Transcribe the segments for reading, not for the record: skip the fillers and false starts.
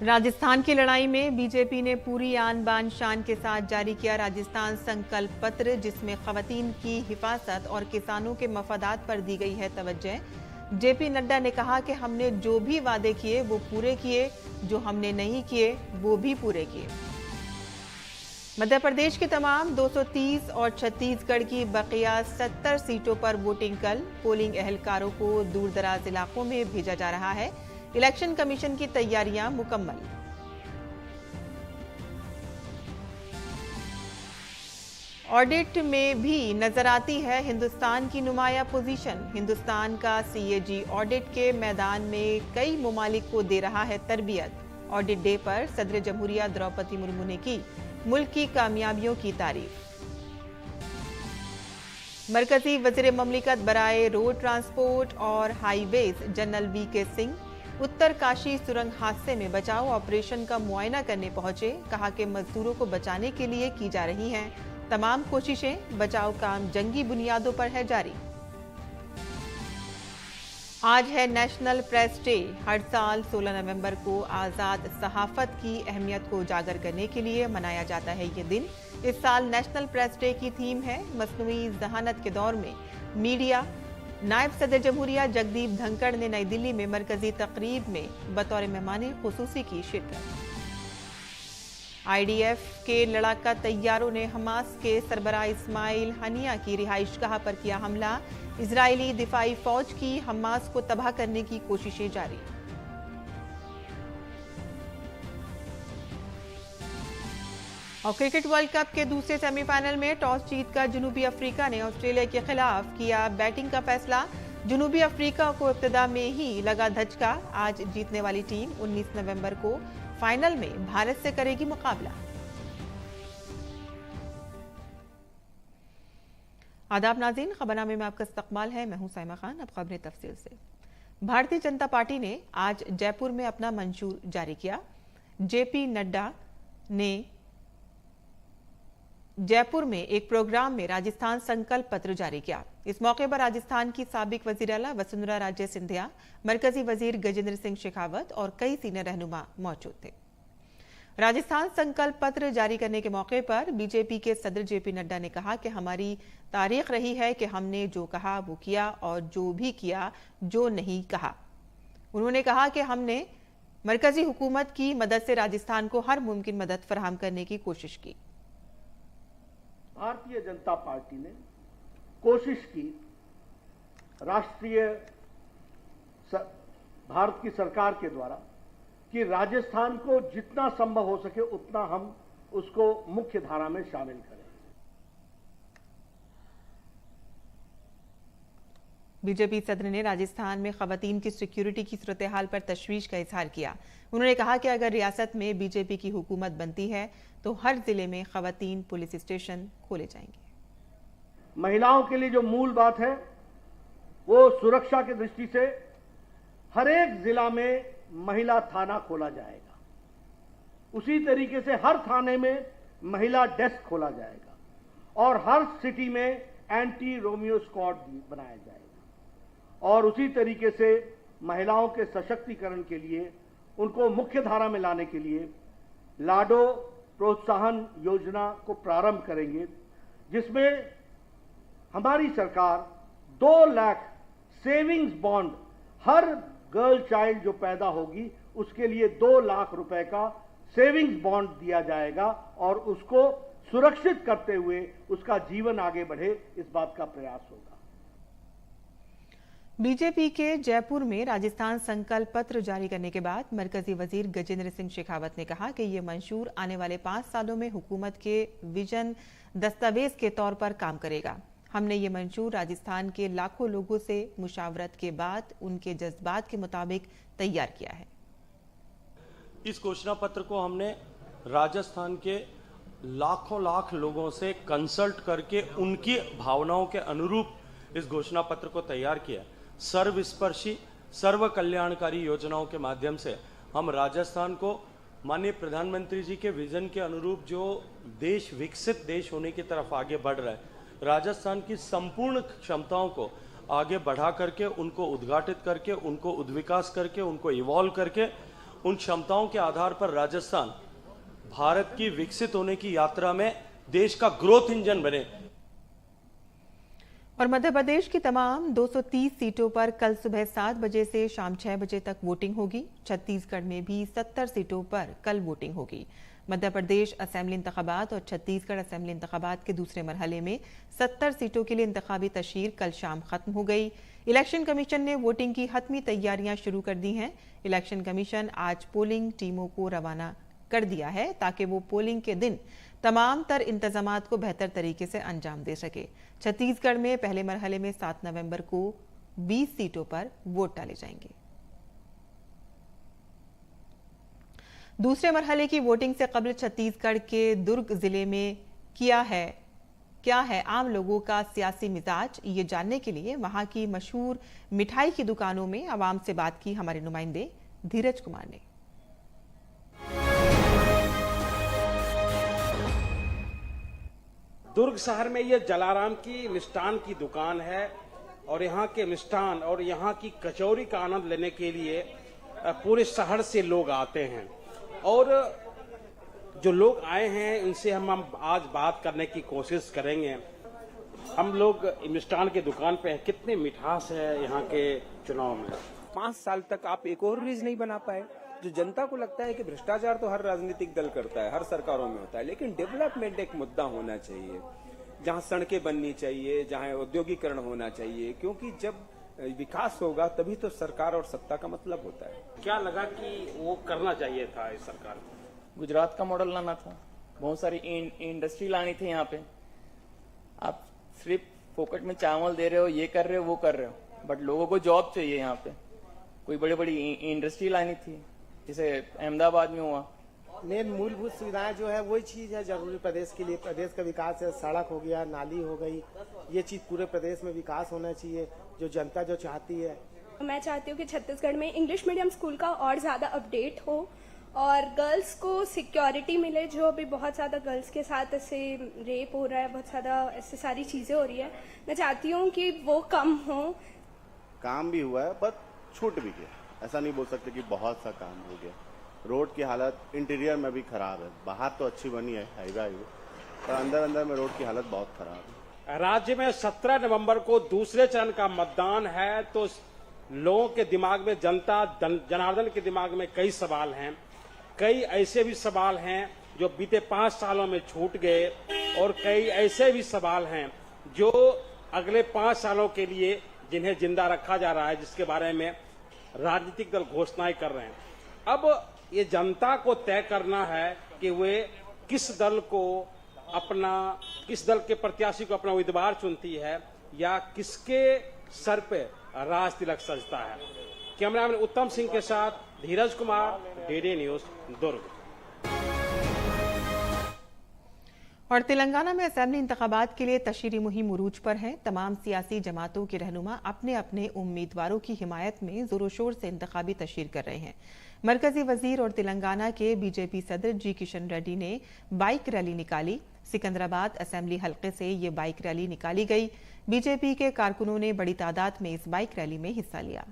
राजस्थान की लड़ाई में बीजेपी ने पूरी आन बान शान के साथ जारी किया राजस्थान संकल्प पत्र, जिसमें खवातीन की हिफाजत और किसानों के मफादात पर दी गई है तवज्जो। जेपी नड्डा ने कहा कि हमने जो भी वादे किए वो पूरे किए, जो हमने नहीं किए वो भी पूरे किए। मध्य प्रदेश की तमाम 230 और छत्तीसगढ़ की बकिया 70 सीटों पर वोटिंग कल। पोलिंग एहलकारों को दूरदराज इलाकों में भेजा जा रहा है। इलेक्शन कमीशन की तैयारियां मुकम्मल। ऑडिट में भी नजर आती है हिंदुस्तान की नुमाया पोजीशन। हिंदुस्तान का सीएजी ऑडिट के मैदान में कई ममालिक को दे रहा है तरबियत। ऑडिट डे पर सदर जमहूरिया द्रौपदी मुर्मू ने की मुल्क की कामयाबियों की तारीफ। मरकजी वजीर ममलिकत बराए रोड ट्रांसपोर्ट और highways general VK Singh Uttarkashi सुरंग हादसे में बचाव ऑपरेशन का मुआयना करने पहुंचे। कहा कि मजदूरों को बचाने के लिए की जा रही हैं तमाम कोशिशें। बचाव काम जंगी बुनियादों पर है जारी। आज है नेशनल प्रेस डे। हर साल 16 नवंबर को आज़ाद सहाफत की अहमियत को उजागर करने के लिए मनाया जाता है ये दिन। इस साल नेशनल प्रेस डे की थीम है मसनूई जहानत के दौर में मीडिया। नायब सदर जमहूरिया जगदीप धनखड़ ने नई दिल्ली में मरकजी तकरीब में बतौर मेहमान खुसूसी की शिरकत। आईडीएफ के लड़ाका तैयारों ने हमास के सरबराह इस्माइल हनिया की रिहाइशगाह पर किया हमला। इजरायली दिफाई फौज की हमास को तबाह करने की कोशिशें जारी। और क्रिकेट वर्ल्ड कप के दूसरे सेमीफाइनल में टॉस जीतकर जनूबी अफ्रीका ने ऑस्ट्रेलिया के खिलाफ किया बैटिंग का फैसला। जनूबी अफ्रीका को इब्तिदा में ही लगा धचका। आज जीतने वाली टीम 19 नवंबर को फाइनल में भारत से करेगी मुकाबला। आदाब नाज़रीन, खबरनामे में आपका इस्तकबाल है। मैं हूं साइमा खान। अब खबरें तफसील से। भारतीय जनता पार्टी ने आज जयपुर में अपना मंशूर जारी किया। जेपी नड्डा ने जयपुर में एक प्रोग्राम में राजस्थान संकल्प पत्र जारी किया। इस मौके पर राजस्थान की साबिक वजीर आला वसुंधरा राजे सिंधिया, मरकजी वजीर गजेंद्र सिंह शेखावत और कई सीनियर रहनुमा मौजूद थे। राजस्थान संकल्प पत्र जारी करने के मौके पर बीजेपी के सदर जेपी नड्डा ने कहा कि हमारी तारीख रही है कि हमने जो कहा वो किया और जो भी किया जो नहीं कहा। उन्होंने कहा कि हमने मरकजी हुकूमत की मदद से राजस्थान को हर मुमकिन मदद फराहम करने की कोशिश की। भारतीय जनता पार्टी ने कोशिश की राष्ट्रीय भारत की सरकार के द्वारा कि राजस्थान को जितना संभव हो सके उतना हम उसको मुख्य धारा में शामिल करें। बीजेपी सदर ने राजस्थान में खवातीन की सिक्योरिटी की सूरत हाल पर तशवीश का इजहार किया। उन्होंने कहा कि अगर रियासत में बीजेपी की हुकूमत बनती है तो हर जिले में खवातीन पुलिस स्टेशन खोले जाएंगे। महिलाओं के लिए जो मूल बात है वो सुरक्षा की दृष्टि से हर एक जिला में महिला थाना खोला जाएगा। उसी तरीके से हर थाने में महिला डेस्क खोला जाएगा और हर सिटी में एंटी रोमियो स्क्वाड बनाया जाएगा। और उसी तरीके से महिलाओं के सशक्तिकरण के लिए उनको मुख्य धारा में लाने के लिए लाडो प्रोत्साहन योजना को प्रारंभ करेंगे, जिसमें हमारी सरकार 2 लाख सेविंग्स बॉन्ड हर गर्ल चाइल्ड जो पैदा होगी उसके लिए 2 लाख रुपए का सेविंग्स बॉन्ड दिया जाएगा और उसको सुरक्षित करते हुए उसका जीवन आगे बढ़े, इस बात का प्रयास होगा। बीजेपी के जयपुर में राजस्थान संकल्प पत्र जारी करने के बाद मरकजी वजीर गजेंद्र सिंह शेखावत ने कहा कि ये मंशूर आने वाले 5 सालों में हुकूमत के विजन दस्तावेज के तौर पर काम करेगा। हमने ये मंशूर राजस्थान के लाखों लोगों से मुशावरत के बाद उनके जज्बात के मुताबिक तैयार किया है। इस घोषणा पत्र को हमने राजस्थान के लाखों लाख लोगों से कंसल्ट करके उनकी भावनाओं के अनुरूप इस घोषणा पत्र को तैयार किया। सर्वस्पर्शी सर्व कल्याणकारी योजनाओं के माध्यम से हम राजस्थान को माननीय प्रधानमंत्री जी के विजन के अनुरूप जो देश विकसित देश होने की तरफ आगे बढ़ रहा है, राजस्थान की संपूर्ण क्षमताओं को आगे बढ़ा करके उनको उद्घाटित करके उनको उद्विकास करके उनको इवॉल्व करके उन क्षमताओं के आधार पर राजस्थान भारत की विकसित होने की यात्रा में देश का ग्रोथ इंजन बने। और मध्य प्रदेश की तमाम 230 सीटों पर कल सुबह 7 बजे से शाम 6 बजे तक वोटिंग होगी। छत्तीसगढ़ में भी 70 सीटों पर कल वोटिंग होगी। मध्य प्रदेश असेंबली इंतखाबात और छत्तीसगढ़ असेंबली इंतखाबात के दूसरे मरहले में 70 सीटों के लिए इंतखाबी तशहीर कल शाम खत्म हो गई। इलेक्शन कमीशन ने वोटिंग की हतमी तैयारियां शुरू कर दी हैं। इलेक्शन कमीशन आज पोलिंग टीमों को रवाना कर दिया है ताकि वो पोलिंग के दिन तमाम तर इंतजामात को बेहतर तरीके से अंजाम दे सके। छत्तीसगढ़ में पहले मरहले में 7 नवंबर को 20 सीटों पर वोट डाले जाएंगे। दूसरे मरहले की वोटिंग से कबल छत्तीसगढ़ के दुर्ग जिले में क्या है आम लोगों का सियासी मिजाज, ये जानने के लिए वहां की मशहूर मिठाई की दुकानों में आवाम से बात की हमारे नुमाइंदे धीरज कुमार ने। दुर्ग शहर में ये जलाराम की मिष्ठान की दुकान है और यहाँ के मिष्ठान और यहाँ की कचौरी का आनंद लेने के लिए पूरे शहर से लोग आते हैं। और जो लोग आए हैं उनसे हम आज बात करने की कोशिश करेंगे। हम लोग मिष्ठान की दुकान पे हैं। कितनी मिठास है यहाँ के चुनाव में। 5 साल तक आप एक और ब्रिज नहीं बना पाए। जो जनता को लगता है कि भ्रष्टाचार तो हर राजनीतिक दल करता है, हर सरकारों में होता है, लेकिन डेवलपमेंट एक मुद्दा होना चाहिए, जहां सड़कें बननी चाहिए, जहां औद्योगिकरण होना चाहिए, क्योंकि जब विकास होगा तभी तो सरकार और सत्ता का मतलब होता है। क्या लगा कि वो करना चाहिए था इस सरकार को? गुजरात का मॉडल लाना था, बहुत सारी इंडस्ट्री लानी थी यहाँ पे। आप सिर्फ फोकट में चावल दे रहे हो, ये कर रहे हो, वो कर रहे हो, बट लोगों को जॉब चाहिए। यहाँ पे कोई बड़ी बड़ी इंडस्ट्री लानी थी, जैसे अहमदाबाद में हुआ। मेन मूलभूत सुविधाएं जो है वही चीज है जरूरी प्रदेश के लिए। प्रदेश का विकास है, सड़क हो गया, नाली हो गई, ये चीज पूरे प्रदेश में विकास होना चाहिए, जो जनता जो चाहती है। मैं चाहती हूँ कि छत्तीसगढ़ में इंग्लिश मीडियम स्कूल का और ज़्यादा अपडेट हो और गर्ल्स को सिक्योरिटी मिले। जो अभी बहुत ज़्यादा गर्ल्स के साथ ऐसे रेप हो रहा है, बहुत ज़्यादा ऐसे सारी चीज़ें हो रही है, मैं चाहती हूँ कि वो कम हो। काम भी हुआ है पर छूट भी गया, ऐसा नहीं बोल सकते कि बहुत सा काम हो गया। रोड की हालत इंटीरियर में भी खराब है, बाहर तो अच्छी बनी है हाईवे पर अंदर में रोड की हालत बहुत खराब है। राज्य में 17 नवंबर को दूसरे चरण का मतदान है, तो लोगों के दिमाग में, जनता जनार्दन के दिमाग में कई सवाल हैं। कई ऐसे भी सवाल हैं जो बीते 5 सालों में छूट गए और कई ऐसे भी सवाल हैं जो अगले 5 सालों के लिए जिन्हें जिंदा रखा जा रहा है, जिसके बारे में राजनीतिक दल घोषणाएं कर रहे हैं। अब ये जनता को तय करना है कि वे किस दल के प्रत्याशी को अपना उम्मीदवार चुनती है या किसके सर पे राज तिलक सजता है। कैमरामैन उत्तम सिंह के साथ धीरज कुमार, डीडी न्यूज, दुर्ग। और तेलंगाना में असेंबली इंतखाबात के लिए तशहीरी मुहिम उरूज पर है। तमाम सियासी जमातों के रहनुमा अपने अपने उम्मीदवारों की हिमायत में जोरों शोर से इंतखाबी तशहीर कर रहे हैं। मरकजी वजीर और तेलंगाना के बीजेपी सदर जी किशन रेड्डी ने बाइक रैली निकाली। सिकंदराबाद असेंबली हल्के से ये बाइक रैली निकाली गई। बीजेपी के कारकुनों ने बड़ी तादाद में इस बाइक रैली में हिस्सा लिया।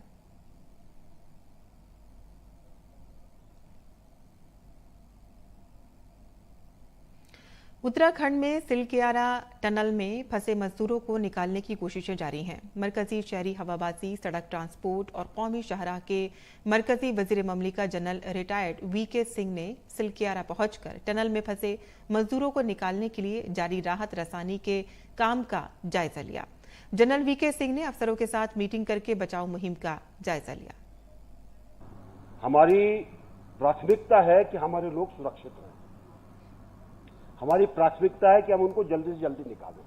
उत्तराखंड में सिलकियारा टनल में फंसे मजदूरों को निकालने की कोशिशें जारी हैं। मरकजी शहरी हवाबाजी, सड़क ट्रांसपोर्ट और कौमी शाहराह के मरकजी वजीर ममलिका जनरल रिटायर्ड वीके सिंह ने सिलकियारा पहुंचकर टनल में फंसे मजदूरों को निकालने के लिए जारी राहत रसानी के काम का जायजा लिया। जनरल वीके सिंह ने अफसरों के साथ मीटिंग करके बचाव मुहिम का जायजा लिया। हमारी प्राथमिकता है कि हमारे लोग सुरक्षित रहें। हमारी प्राथमिकता है कि हम उनको जल्दी से जल्दी निकालें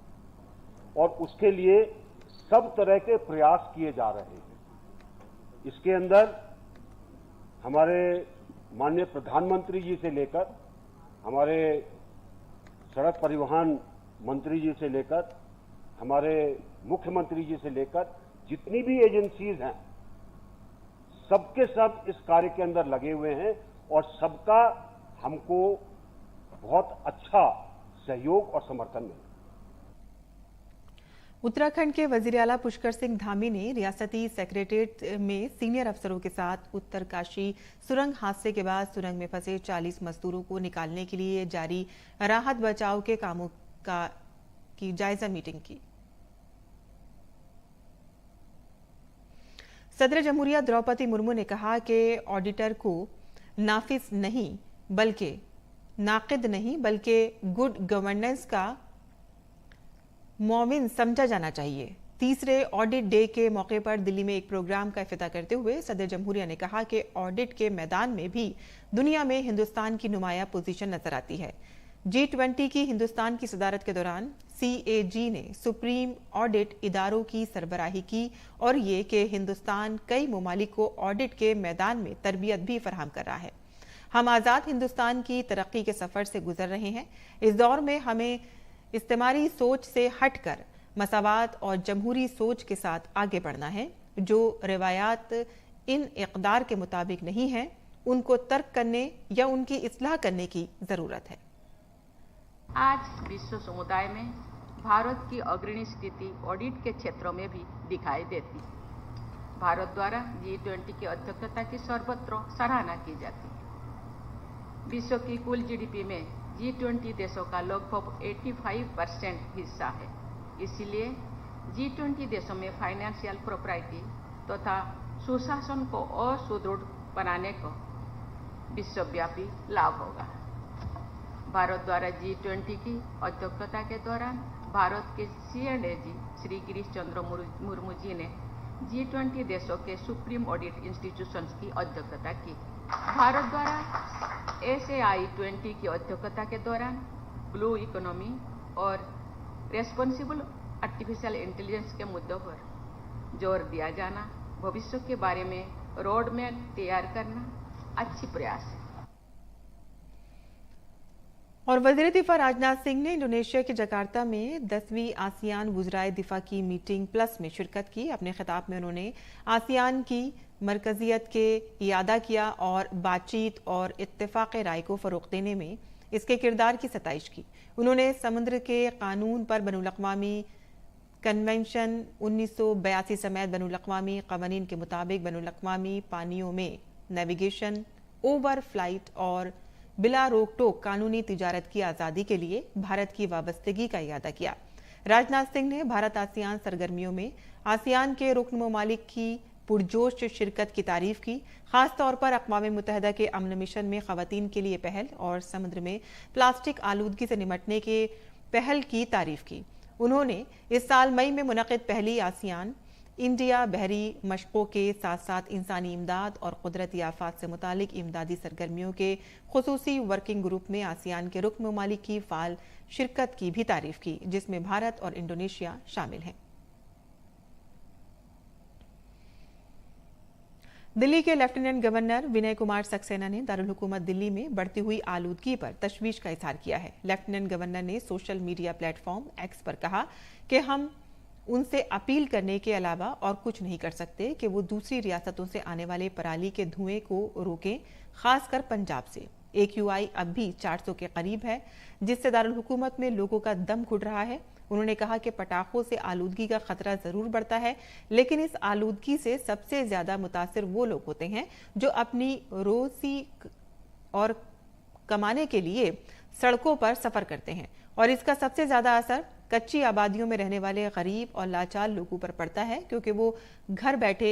और उसके लिए सब तरह के प्रयास किए जा रहे हैं। इसके अंदर हमारे माननीय प्रधानमंत्री जी से लेकर, हमारे सड़क परिवहन मंत्री जी से लेकर, हमारे मुख्यमंत्री जी से लेकर जितनी भी एजेंसीज हैं, सबके सब इस कार्य के अंदर लगे हुए हैं और सबका हमको बहुत अच्छा सहयोग और समर्थन मिला। उत्तराखंड के वजीर आला पुष्कर सिंह धामी ने रियासती सेक्रेटेरिएट में सीनियर अफसरों के साथ उत्तरकाशी सुरंग हादसे के बाद सुरंग में फंसे 40 मजदूरों को निकालने के लिए जारी राहत बचाव के कामों की जायजा मीटिंग की। सदर जमहूरिया द्रौपदी मुर्मू ने कहा कि ऑडिटर को नाफिज नहीं बल्कि नाकिद नहीं बल्कि गुड गवर्नेंस का मुआविन समझा जाना चाहिए। तीसरे ऑडिट डे के मौके पर दिल्ली में एक प्रोग्राम का इफ्तिताह करते हुए सदर जमहूरिया ने कहा कि ऑडिट के मैदान में भी दुनिया में हिंदुस्तान की नुमाया पोजीशन नजर आती है। G20 की हिंदुस्तान की सदारत के दौरान CAG ने सुप्रीम ऑडिट इदारों की सरबराही की और ये कि हिंदुस्तान कई ममालिक को ऑडिट के मैदान में तरबियत भी फराहम कर रहा है। हम आज़ाद हिंदुस्तान की तरक्की के सफर से गुजर रहे हैं। इस दौर में हमें इस्तेमारी सोच से हटकर मसावात और जमहूरी सोच के साथ आगे बढ़ना है। जो रिवायात इन इक़दार के मुताबिक नहीं है उनको तर्क करने या उनकी इस्लाह करने की जरूरत है। आज विश्व समुदाय में भारत की अग्रणी स्थिति ऑडिट के क्षेत्रों में भी दिखाई देती है। भारत द्वारा G20 की अध्यक्षता की सर्वत्र सराहना की जाती है। विश्व की कुल GDP में G20 देशों का लगभग 85% हिस्सा है। इसलिए G20 देशों में फाइनेंशियल प्रोप्राइटी तथा सुशासन को और सुदृढ़ बनाने को विश्वव्यापी लाभ होगा। भारत द्वारा G20 की अध्यक्षता के दौरान भारत के C&AG श्री गिरीश चंद्र मुर्मू जी ने G20 देशों के सुप्रीम ऑडिट इंस्टीट्यूशंस की अध्यक्षता की। भारत द्वारा SAI-20 की अध्यक्षता के दौरान ब्लू इकोनॉमी और रेस्पॉन्सिबल आर्टिफिशियल इंटेलिजेंस के मुद्दों पर जोर दिया जाना, भविष्य के बारे में रोड मैप तैयार करना अच्छी प्रयास है। और वज़ीर दिफा राजनाथ सिंह ने इंडोनेशिया के जकार्ता में 10वीं आसियान वुज़राए दिफा की मीटिंग प्लस में शिरकत की। अपने खिताब में उन्होंने आसियान की मरकजियत के इयादा किया और बातचीत और इत्तेफाक राय को फ़रोग़ देने में इसके किरदार की सताइश की। उन्होंने समुद्र के कानून पर बैनुल-अक़वामी कन्वेंशन 1982 समेत बैनुल-अक़वामी क़वानीन के मुताबिक बैनुल-अक़वामी पानियों में नेविगेशन, ओवर फ्लाइट और बिला रोक टोक कानूनी तिजारत की आज़ादी के लिए भारत की वाबस्तगी का इयादा किया। राजनाथ सिंह ने भारत आसियान सरगर्मियों में आसियान के रुकन ममालिक की पुरजोश शिरकत की तारीफ की। खास तौर पर अक़वाम मुत्तहिदा के अमन मिशन में ख़वातीन के लिए पहल और समुद्र में प्लास्टिक आलूदगी से निमटने के पहल की तारीफ की। उन्होंने इस साल मई में मुनक़िद पहली आसियान इंडिया बहरी मशक़ों के साथ साथ इंसानी इमदाद और कुदरती आफात से मुतालिक इमदादी सरगर्मियों के खुसूसी वर्किंग ग्रुप में आसियान के रुकन ममालिक की फ़ाल शिरकत की भी तारीफ की, जिसमें भारत और इंडोनेशिया शामिल हैं। दिल्ली के लेफ्टिनेंट गवर्नर विनय कुमार सक्सेना ने दारुल हुकूमत दिल्ली में बढ़ती हुई आलूदगी पर तशवीश का इजहार किया है। लेफ्टिनेंट गवर्नर ने सोशल मीडिया प्लेटफॉर्म एक्स पर कहा कि हम उनसे अपील करने के अलावा और कुछ नहीं कर सकते कि वो दूसरी रियासतों से आने वाले पराली के धुएं को रोकें, खासकर पंजाब से। AQI अब भी 400 के करीब है, जिससे दारुल हुकूमत में लोगों का दम घुट रहा है। उन्होंने कहा कि पटाखों से आलूदगी का खतरा जरूर बढ़ता है, लेकिन इस आलूदगी से सबसे ज्यादा मुतासिर वो लोग होते हैं जो अपनी रोजी और कमाने के लिए सड़कों पर सफर करते हैं, और इसका सबसे ज्यादा असर कच्ची आबादियों में रहने वाले गरीब और लाचार लोगों पर पड़ता है, क्योंकि वो घर बैठे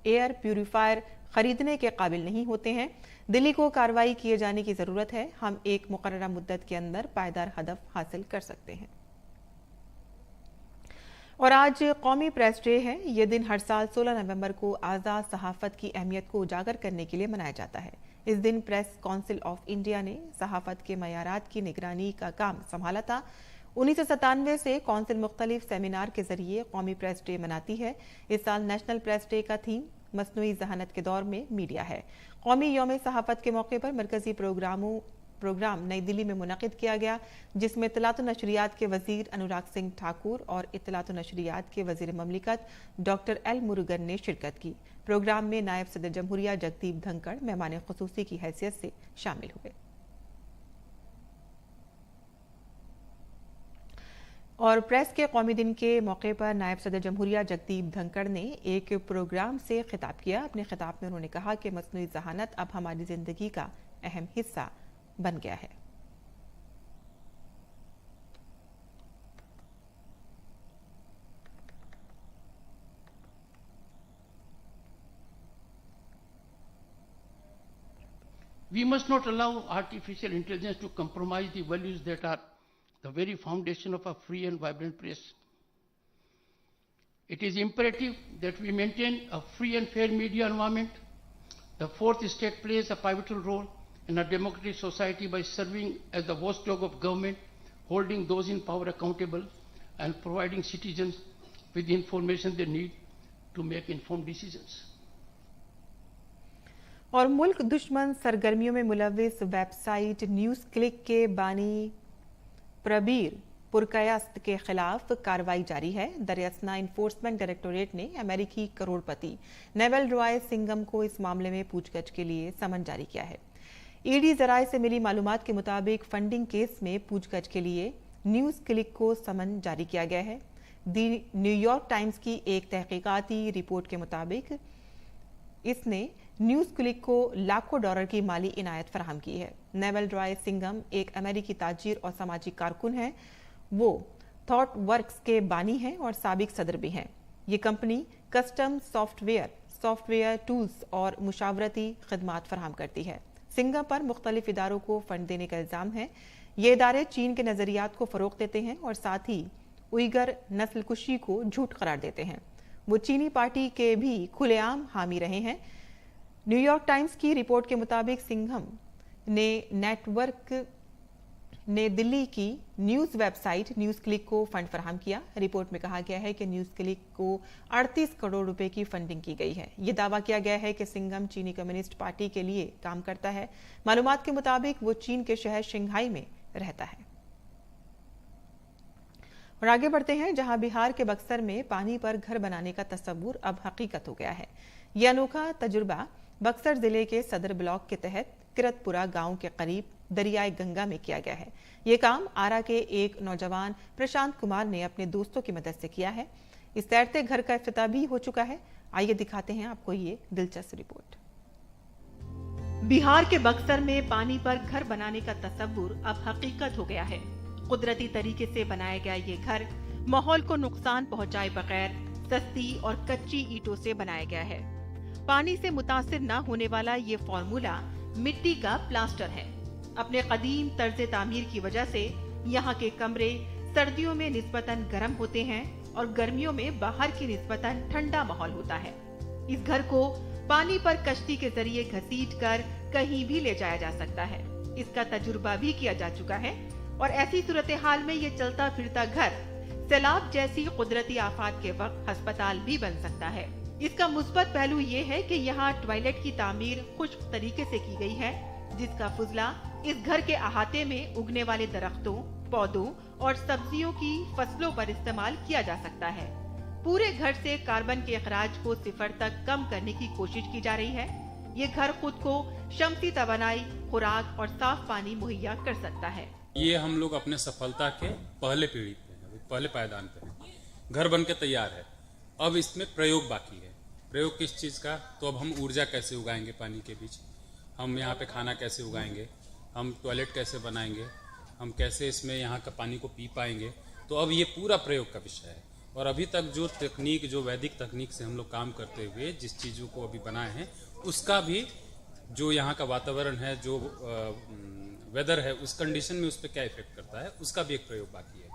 एयर प्यूरिफायर खरीदने के काबिल नहीं होते हैं। दिल्ली को कार्रवाई किए जाने की जरूरत है। हम एक मुकर्ररा मुद्दत के अंदर पायदार हदफ हासिल कर सकते हैं। और आज कौमी प्रेस डे है। ये दिन हर साल 16 नवंबर को आज़ाद सहाफत की अहमियत को उजागर करने के लिए मनाया जाता है। इस दिन प्रेस काउंसिल ऑफ इंडिया ने सहाफत के मयारात की निगरानी का काम संभाला था। 1997 से काउंसिल मुख्तलिफ सेमिनार के जरिए कौमी प्रेस डे मनाती है। इस साल नेशनल प्रेस डे का थीम मसनूई जहानत के दौर में मीडिया है। कौमी यौम सहाफत के मौके पर मरकजी प्रोग्राम नई दिल्ली में मुनक़िद किया गया, जिसमें इत्तलात और नशरियात के वजीर अनुराग सिंह ठाकुर और इत्तलात और नशरियात के वजीर ममलिकत डॉक्टर एल मुरुगन ने शिरकत की। प्रोग्राम में नायब सदर जमहूरिया जगदीप धनखड़ मेहमान खुसूसी की हैसियत से शामिल हुए। और प्रेस के कौमी दिन के मौके पर नायब सदर जमहूरिया जगदीप धनखड़ ने एक प्रोग्राम से खिताब किया। अपने खिताब में उन्होंने कहा कि मसनूई ज़हानत अब हमारी जिंदगी का अहम हिस्सा बन गया है। We must not allow artificial intelligence to compromise the values that are the very foundation of a free and vibrant press. It is imperative that we maintain a free and fair media environment. The fourth estate plays a pivotal role in a democratic society by serving as the watchdog of government, holding those in power accountable, and providing citizens with the information they need to make informed decisions. और मुल्क दुश्मन सरगर्मियों में मुलविस website news click के बानी प्रबीर पुरकयास्त के खिलाफ कार्रवाई जारी है। दरियासना इन्फोर्समेंट डायरेक्टोरेट ने अमेरिकी करोड़पति नेवल रॉय सिंघम को इस मामले में पूछताछ के लिए समन जारी किया है। ईडी जराये से मिली मालूमात के मुताबिक फंडिंग केस में पूछताछ के लिए न्यूज़ क्लिक को समन जारी किया गया है। दी न्यूयॉर्क टाइम्स की एक तहकीकाती रिपोर्ट के मुताबिक इसने न्यूज़ क्लिक को लाखों डॉलर की माली इनायत फराहम की है। नेवल रॉय सिंघम एक अमेरिकी ताजिर और सामाजिक कारकुन हैं। वो थॉट वर्क्स के बानी हैं और साबिक सदर भी हैं। ये कंपनी कस्टम सॉफ्टवेयर टूल्स और मुशावरती खदमात फराहम करती है। सिंघम पर मुख्तलिफ इदारों को फंड देने का इल्जाम है। ये इदारे चीन के नजरियात को फरोग देते हैं और साथ ही उइगर नस्लकुशी को झूठ करार देते हैं। वो चीनी पार्टी के भी खुलेआम हामी रहे हैं। न्यूयॉर्क टाइम्स की रिपोर्ट के मुताबिक सिंघम ने नेटवर्क ने दिल्ली की न्यूज़ वेबसाइट न्यूज़ क्लिक को फंड फराहम किया। रिपोर्ट में कहा गया है कि न्यूज़ क्लिक को 38 करोड़ रुपए की फंडिंग की गई है। ये दावा किया गया है कि सिंघम चीनी कम्युनिस्ट पार्टी के लिए काम करता है। मालूमात के मुताबिक वो चीन के शहर शंघाई में रहता है। और आगे बढ़ते हैं, जहां बिहार के बक्सर में पानी पर घर बनाने का तस्वुर अब हकीकत हो गया है। यह अनोखा तजुर्बा बक्सर जिले के सदर ब्लॉक के तहत किरतपुरा गांव के करीब दरियाए गंगा में किया गया है। ये काम आरा के एक नौजवान प्रशांत कुमार ने अपने दोस्तों की मदद से किया है। इस तैरते घर का इफ्तिताह भी हो चुका है। आइए दिखाते हैं आपको ये दिलचस्प रिपोर्ट। बिहार के बक्सर में पानी पर घर बनाने का तस्वुर अब हकीकत हो गया है। कुदरती तरीके से बनाया गया ये घर माहौल को नुकसान पहुंचाए बगैर सस्ती और कच्ची ईंटों से बनाया गया है। पानी से मुतासिर न होने वाला ये फॉर्मूला मिट्टी का प्लास्टर है। अपने कदीम तर्ज तामीर की वजह से यहाँ के कमरे सर्दियों में निस्बतन गर्म होते हैं और गर्मियों में बाहर की निस्बतन ठंडा माहौल होता है। इस घर को पानी पर कश्ती के जरिए घसीट कर कहीं भी ले जाया जा सकता है। इसका तजुर्बा भी किया जा चुका है और ऐसी सूरत हाल में ये चलता फिरता घर सैलाब जैसी कुदरती आफात के वक्त अस्पताल भी बन सकता है। इसका मुस्बत पहलू ये है कि यहाँ टॉयलेट की तामीर खुश्क तरीके से की गई है, जिसका फुजला इस घर के अहाते में उगने वाले दरख्तों, पौधों और सब्जियों की फसलों पर इस्तेमाल किया जा सकता है। पूरे घर से कार्बन के अखराज को सिफर तक कम करने की कोशिश की जा रही है। ये घर खुद को शमसी तवानाई, खुराक और साफ पानी मुहैया कर सकता है। ये हम लोग अपने सफलता के पहले पीढ़ी पे हैं, पहले पायदान पे हैं। घर बन के तैयार है। अब इसमें प्रयोग बाकी है। प्रयोग किस चीज़ का? तो अब हम ऊर्जा कैसे उगाएंगे पानी के बीच, हम यहाँ पे खाना कैसे उगाएंगे, हम टॉयलेट कैसे बनाएंगे, हम कैसे इसमें यहाँ का पानी को पी पाएंगे। तो अब ये पूरा प्रयोग का विषय है। और अभी तक जो तकनीक, जो वैदिक तकनीक से हम लोग काम करते हुए जिस चीज़ों को अभी बनाए हैं, उसका भी जो यहाँ का वातावरण है, जो वेदर है, उस कंडीशन में उस पर क्या इफेक्ट करता है, उसका भी एक प्रयोग बाकी है।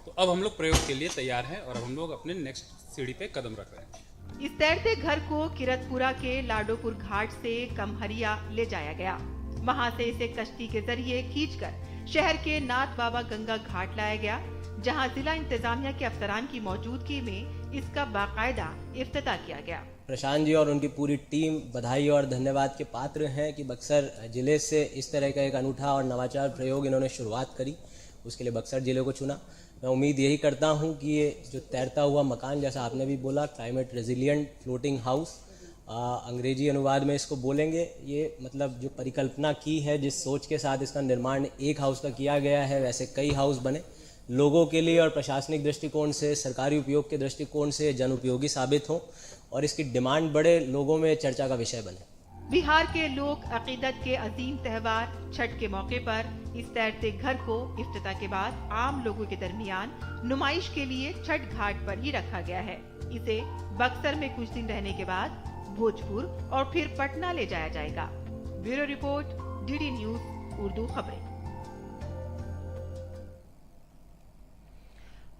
तो अब हम लोग प्रयोग के लिए तैयार हैं और हम लोग अपने नेक्स्ट सीढ़ी पे कदम रख रहे हैं। इस तैरते घर को किरतपुरा के लाडोपुर घाट से कमहरिया ले जाया गया। वहां से इसे कश्ती के जरिए खींचकर शहर के नाथ बाबा गंगा घाट लाया गया, जहां जिला इंतजामिया के अफसरान की मौजूदगी में इसका बाकायदा इफ्तिताह किया गया। प्रशांत जी और उनकी पूरी टीम बधाई और धन्यवाद के पात्र हैं कि बक्सर जिले से इस तरह का एक अनूठा और नवाचार प्रयोग इन्होंने शुरुआत करी, उसके लिए बक्सर जिले को चुना। मैं उम्मीद यही करता हूं कि ये जो तैरता हुआ मकान, जैसा आपने भी बोला, क्लाइमेट रेजिलिएंट फ्लोटिंग हाउस, अंग्रेजी अनुवाद में इसको बोलेंगे, ये मतलब जो परिकल्पना की है, जिस सोच के साथ इसका निर्माण एक हाउस का किया गया है, वैसे कई हाउस बने लोगों के लिए और प्रशासनिक दृष्टिकोण से, सरकारी उपयोग के दृष्टिकोण से जन उपयोगी साबित हों और इसकी डिमांड बढ़े, लोगों में चर्चा का विषय बने। बिहार के लोक अकीदत के अजीम त्योहार छठ के मौके पर इस तैरते घर को इफ्तिताह के बाद आम लोगों के दरमियान नुमाइश के लिए छठ घाट पर ही रखा गया है। इसे बक्सर में कुछ दिन रहने के बाद भोजपुर और फिर पटना ले जाया जाएगा। Bureau report, DD news Urdu खबरें।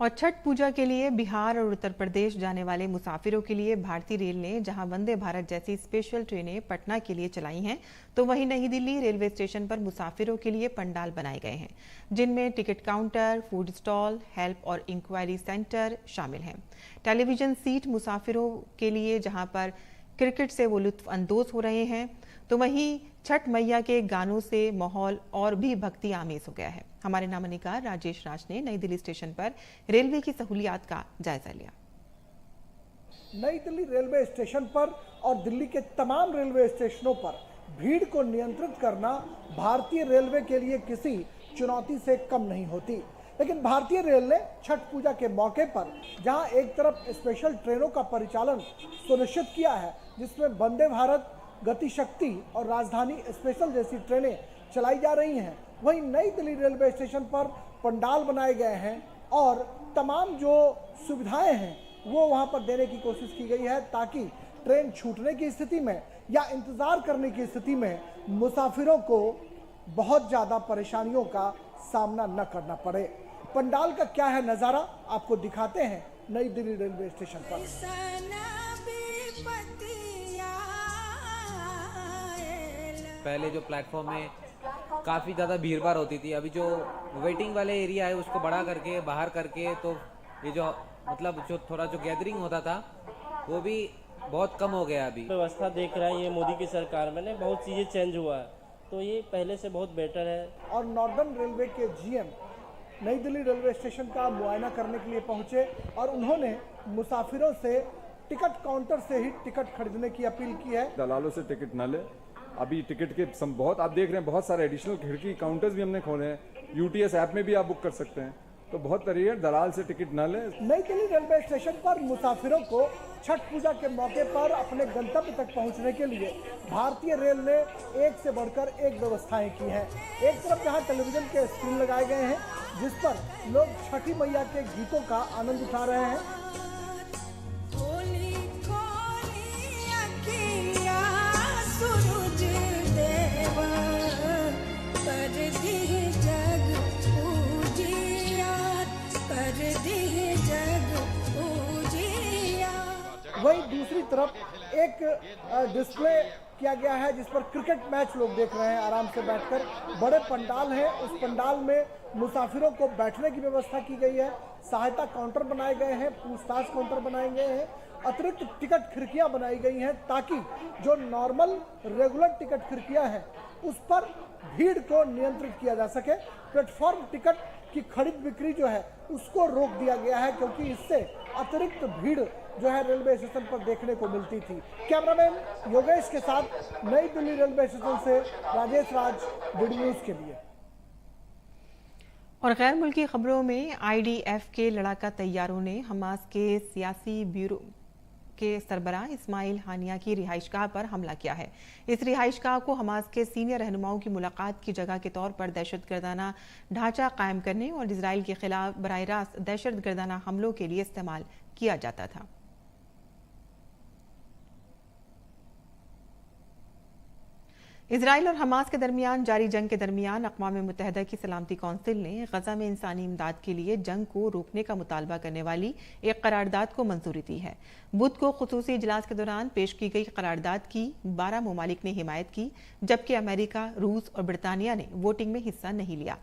और छठ पूजा के लिए बिहार और उत्तर प्रदेश जाने वाले मुसाफिरों के लिए भारतीय रेल ने जहां वंदे भारत जैसी स्पेशल ट्रेनें पटना के लिए चलाई हैं, तो वहीं नई दिल्ली रेलवे स्टेशन पर मुसाफिरों के लिए पंडाल बनाए गए हैं, जिनमें ticket counter, food stall, help और इंक्वायरी सेंटर शामिल हैं। टेलीविजन सीट मुसाफिरों के लिए जहां पर क्रिकेट से वो लुत्फ अंदोज हो रहे हैं, तो वहीं छठ मैया के गानों से माहौल और भी भक्ति आमेज हो गया है। हमारे नामानिकार राजेश राज ने नई दिल्ली स्टेशन पर रेलवे की सहूलियात का जायजा लिया। नई दिल्ली रेलवे स्टेशन पर और दिल्ली के तमाम रेलवे स्टेशनों पर भीड़ को नियंत्रित करना भारतीय रेलवे के लिए किसी चुनौती से कम नहीं होती, लेकिन भारतीय रेल ने छठ पूजा के मौके पर जहां एक तरफ स्पेशल ट्रेनों का परिचालन सुनिश्चित किया है, जिसमें वंदे भारत, गति शक्ति और राजधानी स्पेशल जैसी ट्रेनें चलाई जा रही हैं, वहीं नई दिल्ली रेलवे स्टेशन पर पंडाल बनाए गए हैं और तमाम जो सुविधाएं हैं वो वहां पर देने की कोशिश की गई है, ताकि ट्रेन छूटने की स्थिति में या इंतजार करने की स्थिति में मुसाफिरों को बहुत ज़्यादा परेशानियों का सामना न करना पड़े। पंडाल का क्या है नज़ारा, आपको दिखाते हैं नई दिल्ली रेलवे स्टेशन पर। पहले जो प्लेटफॉर्म में काफ़ी ज़्यादा भीड़ भाड़ होती थी, अभी जो वेटिंग वाले एरिया है उसको बड़ा करके बाहर करके, तो ये जो मतलब जो थोड़ा जो गैदरिंग होता था वो भी बहुत कम हो गया। अभी व्यवस्था देख रहे हैं ये मोदी की सरकार में बहुत चीज़ें चेंज हुआ है, तो ये पहले से बहुत बेटर है। और नॉर्दर्न रेलवे के जीएम नई दिल्ली रेलवे स्टेशन का मुआयना करने के लिए पहुंचे और उन्होंने मुसाफिरों से टिकट काउंटर से ही टिकट खरीदने की अपील की है। दलालों से टिकट न ले। अभी टिकट के बहुत आप देख रहे हैं, बहुत सारे एडिशनल खिड़की काउंटर्स भी हमने खोले हैं। यूटीएस ऐप में भी आप बुक कर सकते हैं, तो बहुत तरीके दलाल से टिकट न ले। नई दिल्ली रेलवे स्टेशन पर मुसाफिरों को छठ पूजा के मौके पर अपने गंतव्य तक पहुंचने के लिए भारतीय रेल ने एक से बढ़कर एक व्यवस्थाएं की हैं। एक तरफ जहां टेलीविजन के स्क्रीन लगाए गए हैं, जिस पर लोग छठी मैया के गीतों का आनंद उठा रहे हैं। वहीं दूसरी तरफ एक डिस्प्ले किया गया है जिस पर क्रिकेट मैच लोग देख रहे हैं आराम से बैठकर। बड़े पंडाल हैं, उस पंडाल में मुसाफिरों को बैठने की व्यवस्था की गई है। सहायता काउंटर बनाए गए हैं, पूछताछ काउंटर बनाए गए हैं, अतिरिक्त टिकट खिड़कियां बनाई गई हैं, ताकि जो नॉर्मल रेगुलर टिकट खिड़कियां हैं उस पर भीड़ को नियंत्रित किया जा सके। प्लेटफॉर्म टिकट की खरीद बिक्री जो है उसको रोक दिया गया है, क्योंकि इससे अतिरिक्त भीड़ जो है रेलवे स्टेशन पर देखने को मिलती थी। कैमरामैन योगेश के साथ नई दिल्ली रेलवे स्टेशन से राजेश राज, डीडी न्यूज के लिए। और गैर मुल्की खबरों में आईडीएफ के लड़ाका तैयारों ने हमास के सियासी ब्यूरो के सरबराह इस्माइल हानिया की रिहाइशगाह पर हमला किया है। इस रिहाइशगाह को हमास के सीनियर रहनुमाओं की मुलाकात की जगह के तौर पर दहशतगर्दाना ढांचा कायम करने और इजराइल के खिलाफ बराह रास्त दहशतगर्दाना हमलों के लिए इस्तेमाल किया जाता था। इजराइल और हमास के दरमियान जारी जंग के दरमियान अक़वाम मुत्तहिदा की सलामती कौंसिल ने गजा में इंसानी इमदाद के लिए जंग को रोकने का मुतालबा करने वाली एक करारदाद को मंजूरी दी है। बुध को खुसूसी इजलास के दौरान पेश की गई करारदाद की 12 ममालिक ने हिमायत की, जबकि अमेरिका, रूस और ब्रितानिया ने वोटिंग में हिस्सा नहीं लिया।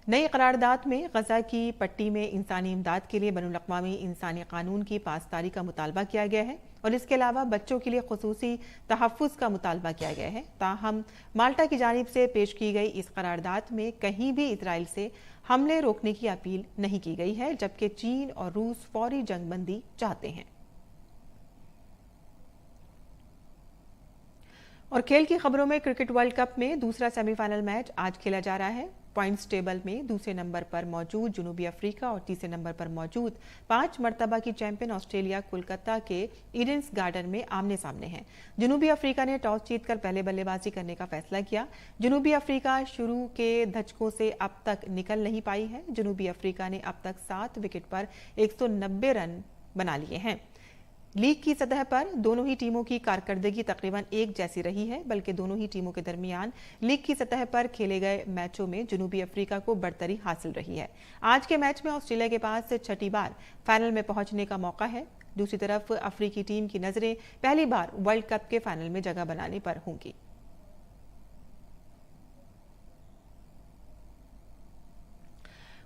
नई करारदाद में गजा की पट्टी में इंसानी इमदाद के लिए बैनुल अक़वामी इंसानी कानून की पासदारी का मुतालबा किया गया है और इसके अलावा बच्चों के लिए खुसूसी तहफ़्फ़ुज़ का मुतालबा किया गया है। ताहम माल्टा की जानिब से पेश की गई इस करारदाद में कहीं भी इजराइल से हमले रोकने की अपील नहीं की गई है, जबकि चीन और रूस फौरी जंगबंदी चाहते हैं। और खेल की खबरों में क्रिकेट वर्ल्ड कप में दूसरा सेमीफाइनल मैच आज खेला जा रहा है। पॉइंट्स टेबल में दूसरे नंबर पर मौजूद जनूबी अफ्रीका और तीसरे नंबर पर मौजूद 5 मर्तबा की चैंपियन ऑस्ट्रेलिया कोलकाता के ईडन्स गार्डन में आमने सामने हैं। जनूबी अफ्रीका ने टॉस जीतकर पहले बल्लेबाजी करने का फैसला किया। जनूबी अफ्रीका शुरू के धचकों से अब तक निकल नहीं पाई है। जनूबी अफ्रीका ने अब तक 7 विकेट पर 190 रन बना लिए हैं। लीग की सतह पर दोनों ही टीमों की कारकर्दगी तकरीबन एक जैसी रही है, बल्कि दोनों ही टीमों के दरमियान लीग की सतह पर खेले गए मैचों में जनूबी अफ्रीका को बढ़तरी हासिल रही है। आज के मैच में ऑस्ट्रेलिया के पास छठी बार फाइनल में पहुंचने का मौका है। दूसरी तरफ अफ्रीकी टीम की नजरें पहली बार वर्ल्ड कप के फाइनल में जगह बनाने पर होंगी।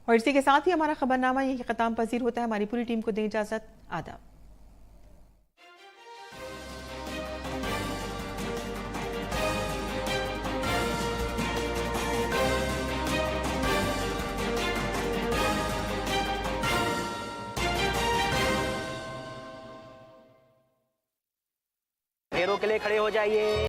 और इसी के साथ ही हमारा खबरनामा यही खत्म पजीर होता है। हमारी पूरी टीम को दें इजाजत। आदाब। पैरों के लिए खड़े हो जाइए।